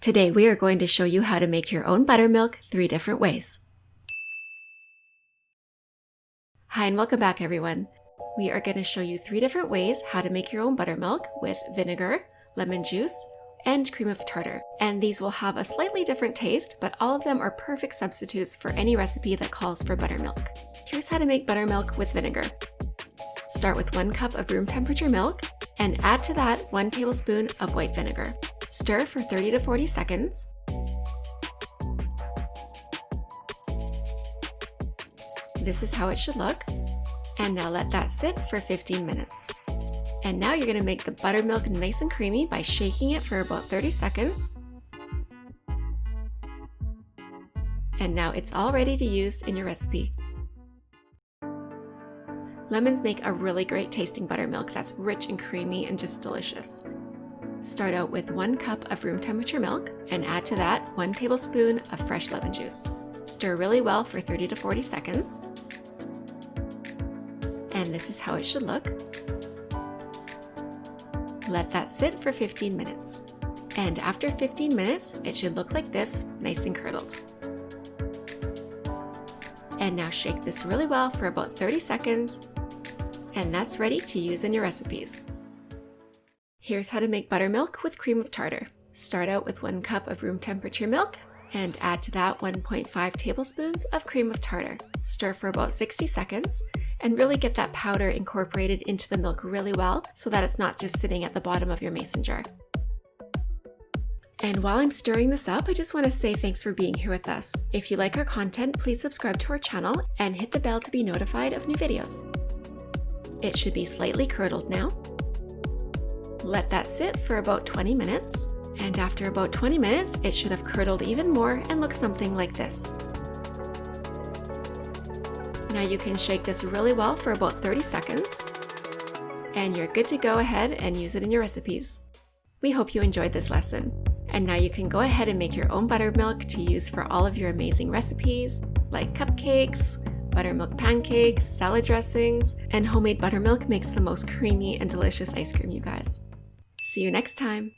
Today we are going to show you how to make your own buttermilk 3 different ways. Hi and welcome back everyone. We are going to show you 3 different ways how to make your own buttermilk with vinegar, lemon juice, and cream of tartar. And these will have a slightly different taste, but all of them are perfect substitutes for any recipe that calls for buttermilk. Here's how to make buttermilk with vinegar. Start with 1 cup of room temperature milk and add to that 1 tablespoon of white vinegar. Stir for 30 to 40 seconds. This is how it should look. And now let that sit for 15 minutes. And now you're going to make the buttermilk nice and creamy by shaking it for about 30 seconds. And now it's all ready to use in your recipe. Lemons make a really great tasting buttermilk that's rich and creamy and just delicious. Start out with 1 cup of room temperature milk and add to that 1 tablespoon of fresh lemon juice. Stir really well for 30 to 40 seconds. And this is how it should look. Let that sit for 15 minutes. And after 15 minutes, it should look like this, nice and curdled. And now shake this really well for about 30 seconds. And that's ready to use in your recipes. Here's how to make buttermilk with cream of tartar. Start out with 1 cup of room temperature milk and add to that 1.5 tablespoons of cream of tartar. Stir for about 60 seconds and really get that powder incorporated into the milk really well so that it's not just sitting at the bottom of your mason jar. And while I'm stirring this up, I just want to say thanks for being here with us. If you like our content, please subscribe to our channel and hit the bell to be notified of new videos. It should be slightly curdled now. Let that sit for about 20 minutes. And after about 20 minutes, it should have curdled even more and look something like this. Now you can shake this really well for about 30 seconds. And you're good to go ahead and use it in your recipes. We hope you enjoyed this lesson. And now you can go ahead and make your own buttermilk to use for all of your amazing recipes, like cupcakes, buttermilk pancakes, salad dressings, and homemade buttermilk makes the most creamy and delicious ice cream, you guys. See you next time!